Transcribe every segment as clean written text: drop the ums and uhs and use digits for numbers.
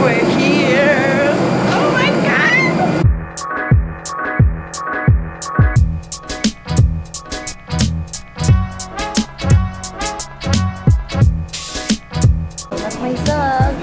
We're here! Oh my God! That's my socks!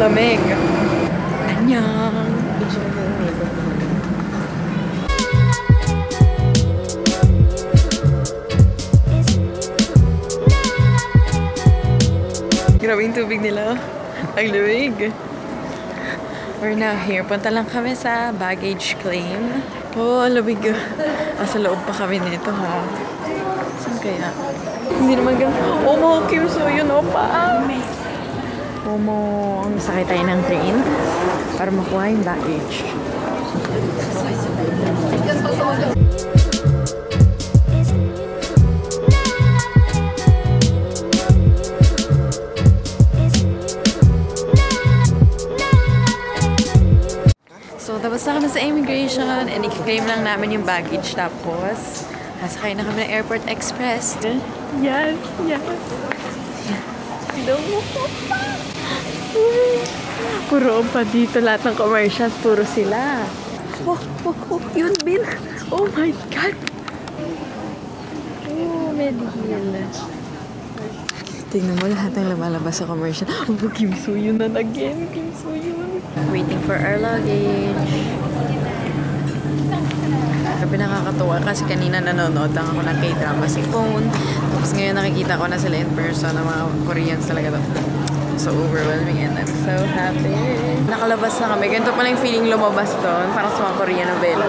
Lamig. Annyeong. Grabe yung tubig nila. Ang lamig. We're now here. Punta lang kami sa baggage claim. Oh, ang lamig. Sa loob pa kami nito, ha? Saan kaya? Hindi naman ganun. Oh, mga Kim So-yun, opa. Ang sakay tayo ng train para makuha yung baggage. So, tapos na kami sa immigration and i-claim lang namin yung baggage. Tapos, nasakay na kami ng Airport Express. Yes, yes. Hello. Puro pa dito, lahat ng commercials, puro sila. Yun, Bill. Oh my God. Oh, Medhill. Tingnan mo lahat ng lumalabas sa commercial. Oh, Kim So-yun na again. Kim So-yun. Waiting for our luggage. Sabi nakakatuwa kasi kanina nanonood lang ako ng K-drama si phone. Tapos ngayon nakikita ko na sila in person ng mga Koreans talaga. So overwhelming and I'm so happy. Nakalabas na kami. Ganito pala yung feeling lumabas doon. Parang sa mga Korean novela.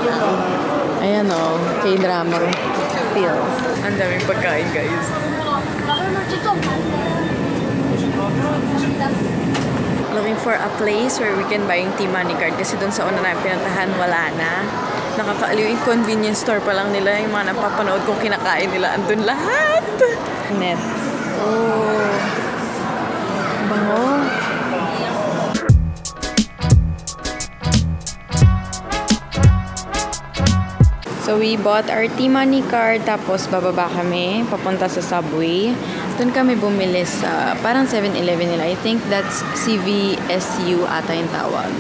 Ayan o. K-drama feels. Ang daming pagkain, guys. Looking for a place where we can buy yung T-Money card. Kasi doon sa una namin pinuntahan, wala na. Nakakaaliw yung convenience store pa lang nila. Yung mga napapanood kong kinakain nila. Andun lahat. Net. Oh. Bango. So we bought our T-Money card, tapos bababa kami, papunta sa subway. Doon kami bumili sa parang 7-Eleven nila. I think that's CVSU ata yung tawag.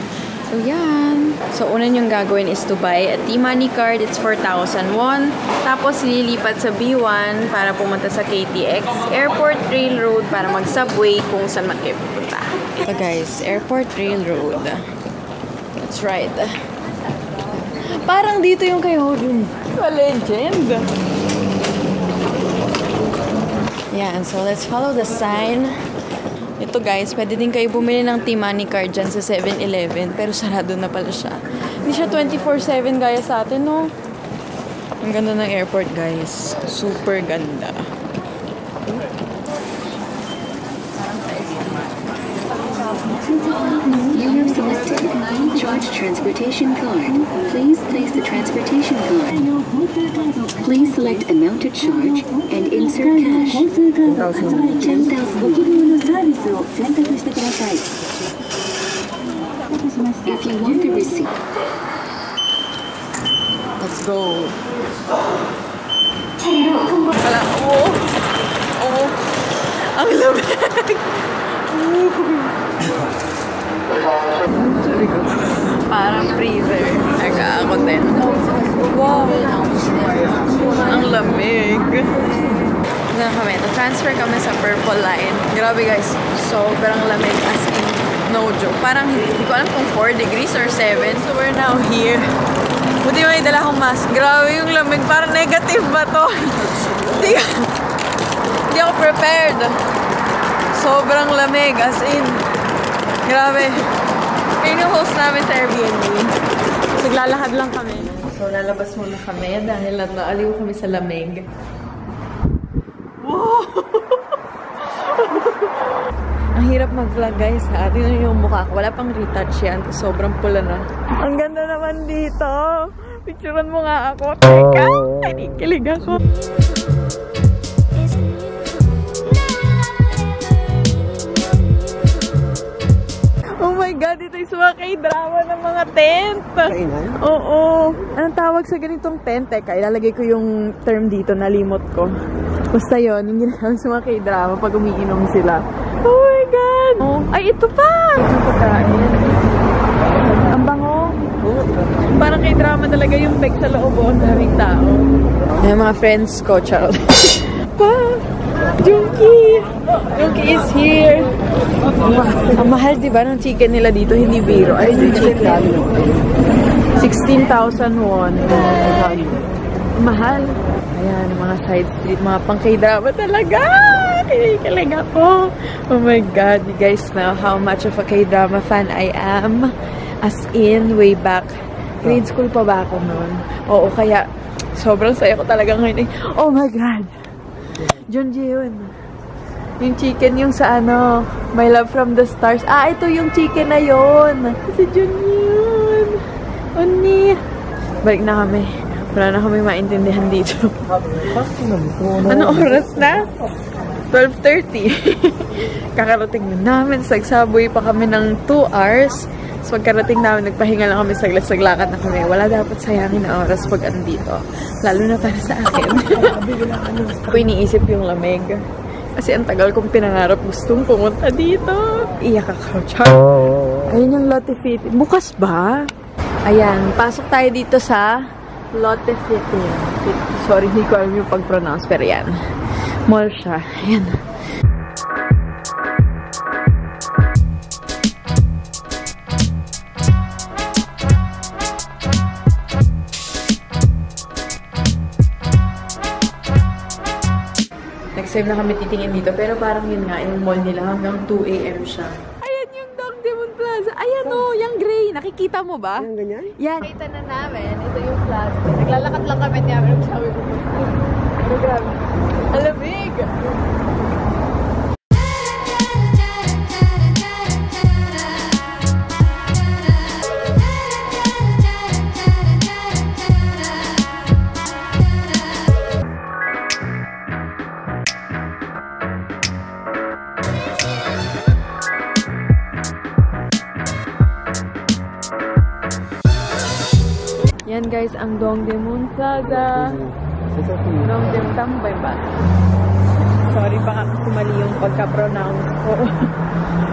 So yan. So una yung gagawin is to buy a T-Money card. It's 4,000 won. Tapos lilipat sa B1 para pumunta sa KTX Airport Railroad para mag-subway kung saan man kayo pupunta. So guys, Airport Railroad. That's right. Parang dito yung kay Hodun. Legend. Yeah, and so let's follow the sign. Ito guys, pwede din kayo bumili ng T-Money card dyan sa 7-Eleven. Pero sarado na pala siya. Hindi siya 24/7 gaya sa atin, no? Ang ganda ng airport, guys. Super ganda. You have selected Charge Transportation Card. Please place the transportation card. Please select amount to charge and insert cash. 10,000. If you want the receipt. Let's go. Wala. Oh. Ang lamig. Parang freezer. Nag-aakot din. Wow. Ang lamig. Diyan kami. Transfer kami sa Purple Line. Grabe guys. Sobrang lamig. As in, no joke. Parang hindi ko alam kung 4 degrees or 7. So we're now here. Buti may dala akong mask. Grabe yung lamig. Parang negative ba to? Hindi ako prepared. Sobrang lamig. As in, grabe. Kaya yung host namin sa Airbnb. Naglalakad lang kami. So, lalabas muna kami dahil naaliw kami sa lamig. Wow! Ang hirap mag-vlog, guys, ha? Tingnan niyo yung mukha ko. Wala pang retouch yan. Sobrang pula na. Ang ganda naman dito. Picturean mo nga ako. Teka! Kinikilig ako. Oh my God, ito yung mga K-drama ng mga tent. Kainan? Oo. Anong tawag sa ganitong tent? Teka, ilalagay ko yung term dito, nalimot ko. Basta yun, yung ginagawa sa mga K-drama pag umiinom sila. Oh my God! Oh, ay, ito pa! Itong pagkain. Ang bango. Parang K-drama talaga yung bag sa loob o daming tao. Yung mga friends ko, Charles. Pa! Junkie! Junkie is here! Ang mahal, diba, ng chicken nila dito, hindi biro. Ay, yung chicken. 16,000 won. Mahal. Ayan, mga side street, mga pang K-drama talaga! Kinikilig ako! Oh my God, you guys know how much of a K-drama fan I am. As in, way back. Grade school pa ba ako noon? Oo, kaya sobrang saya ko talaga ngayon. Oh my God! Junji yun. Yung chicken yung sa ano, My Love from the Stars. Ah, ito yung chicken na yun. Si Junji yun. Oni. Balik na kami. Wala na kami maintindihan dito. Ano oras na? 12:30. Kakarating na namin. Sagsabay pa kami ng 2 hours. So, pagkarating namin, nagpahinga lang kami saglit-saglakad na kami. Wala dapat sayangin na oras pag andito. Lalo na para sa akin. Ako iniisip yung lamig. Kasi ang tagal kong pinangarap gustong pumunta dito. Iyak ako, Char. Ayun yung Lotte Fit. Bukas ba? Ayan, pasok tayo dito sa Lotte Fit. Sorry, hindi ko alam yung pag-pronounce. Pero yan. Mall siya. Ayan. Next time na kami titingin dito. Pero parang yun nga, yung mall nila hanggang 2 AM siya. Ayan yung Dongdaemun Plaza. Ayan o, yung gray. Nakikita mo ba? Yung ganyan? Yan. Nakita na namin. Ito yung plaza. Naglalakad lang kami niya. Pero sabi ko, ano grabe. Alamig! Yan guys, ang Dongdaemun Plaza. Dongdaemun, tama ba yung ba? Sorry, baka kasi mali yung pagka-pronounce ko.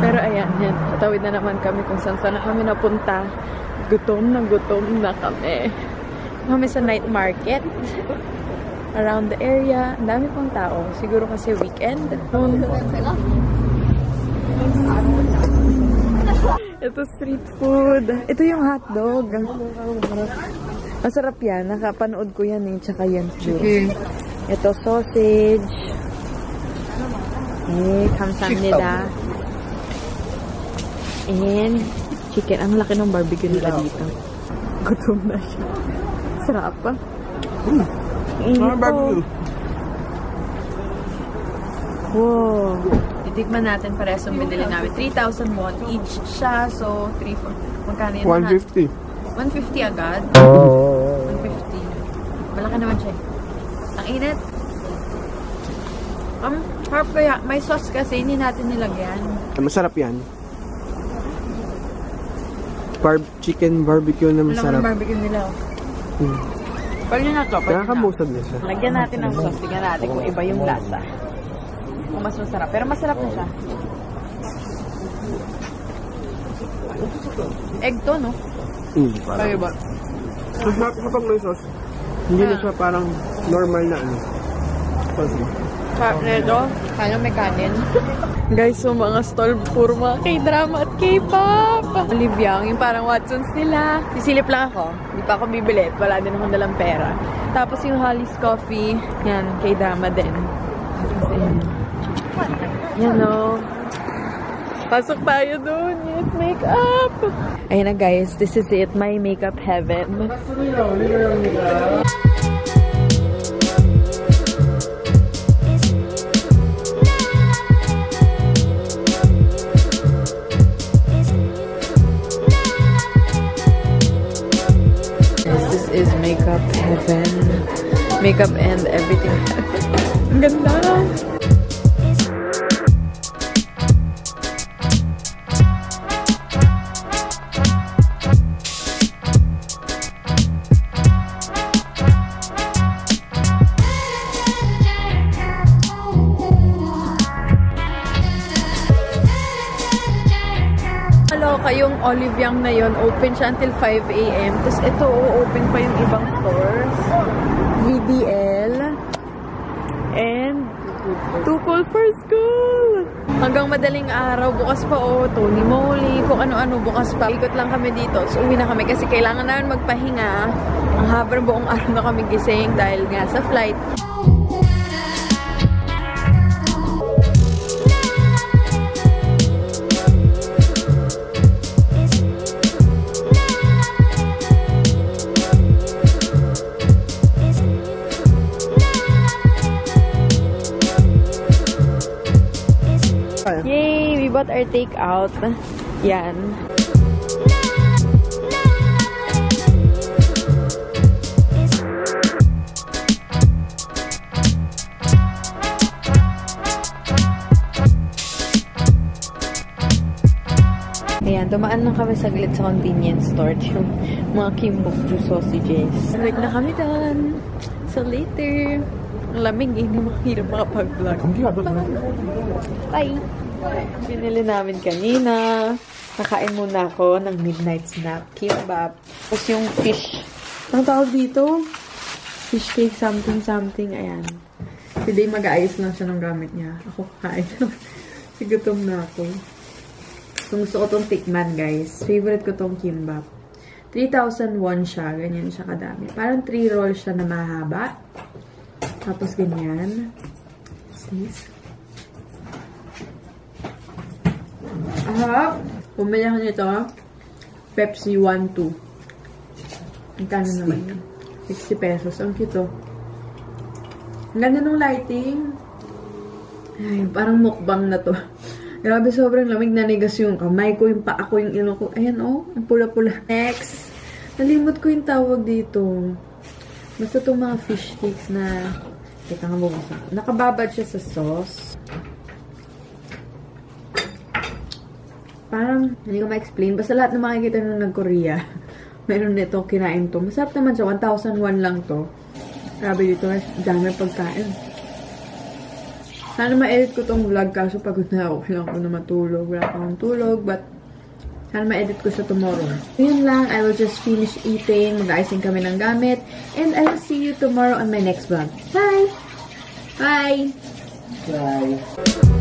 Pero ayan, yan. Tatawid na naman kami kung saan na kami napunta. Gutom na kami. Kami sa night market. Around the area. Ang dami pang tao. Siguro kasi weekend. Ito street food. Ito yung hotdog. Masarap yan. Nakapanood ko yan eh. Tsaka yan. Ito sausage. Kamsamnida. And chicken. Ang laki ng barbecue nila dito. Gutom na siya. Sarap pa. Barbecue. Wow. Titikman natin parehas ang binili namin. 3,000 won each siya. So, 3-4. Magkano yun? 150. 150 agad? 150. Malaki naman siya. Ang init. Harap kaya. May sauce kasi. Hindi natin nilagyan. Masarap yan. Chicken barbecue na masarap. Alam mo barbecue nila. Pwede na ito. Nakakamusad na siya. Lagyan natin ng sauce. Tingnan natin kung iba yung lasa. Kung mas masarap. Pero masarap na siya. Egg to, no? Kaya ba? Masarap kapag may sauce. Hindi na siya parang normal na ano. Sauce. Neto, kaya may kanin. Guys, so mga stall, puro mga K-drama at K-pop. Oliviang, yung parang Watsons nila. Sisilip lang ako. Hindi pa ako bibili. Wala din akong dalang pera. Tapos yung Holly's Coffee. Yan, K-drama din. Yan o. Pasok tayo dun. Yes, makeup. Ayun na guys, this is it. My makeup heaven. This is makeup heaven. Makeup and everything. Ang ganda. Yung Olive Young na yun, open siya until 5 AM. Tapos ito, open pa yung ibang stores. VDL. And Too Cool for School. Hanggang madaling araw, bukas pa Tony Moly, kung ano-ano, bukas pa. Ikot lang kami dito. So, uwi na kami kasi kailangan namin magpahinga. Ang haba ng buong araw na kami gising dahil nga sa flight. Yay! We bought our takeout. Yan. Ayan, dumaan lang kami saglit sa convenience store. Yung mga Kimbokju sausages. Like na kami done. So later. Ang lamig eh. Hindi makahirap makapag-vlog. Bye! Binili namin kanina. Kakain muna ako ng midnight snack. Kimbap. Tapos yung fish. Ang tawag dito? Fish cake something. Ayan. Si Day mag-aayos lang siya ng gamit niya. Ako kakain. Sigutom na ako. Kung gusto ko tong tikman, guys. Favorite ko tong kimbap. 3,000 won siya. Ganyan siya kadami. Parang 3 rolls siya na mahaba. Tapos ganyan. This. Pumili ako nito. Pepsi 1-2. Ang kano naman yun? 60 pesos. Ang cute oh. Ang ganda ng lighting. Ay, parang mukbang na to. Grabe, sobrang lamig, nanigas yung kamay ko, yung paa ko, yung ilong ko. Ayan, oh, ang pula-pula. Next, nalimot ko yung tawag dito. Basta itong mga fish cakes na, teka nga bubasa. Nakababad siya sa sauce. Parang, hindi ko ma-explain. Basta lahat na makikita nung nag-Korea, meron nito, kinain to. Masarap naman siya, 1,001 lang to. Grabe dito, dami pagkain. Sana ma-edit ko tong vlog kaso pagod na ako. Kailangan ko na matulog. Wala pa akong tulog. But, sana ma-edit ko siya tomorrow. Yun lang. I will just finish eating. Mag-icing kami ng gamit. And I will see you tomorrow on my next vlog. Bye! Bye! Bye!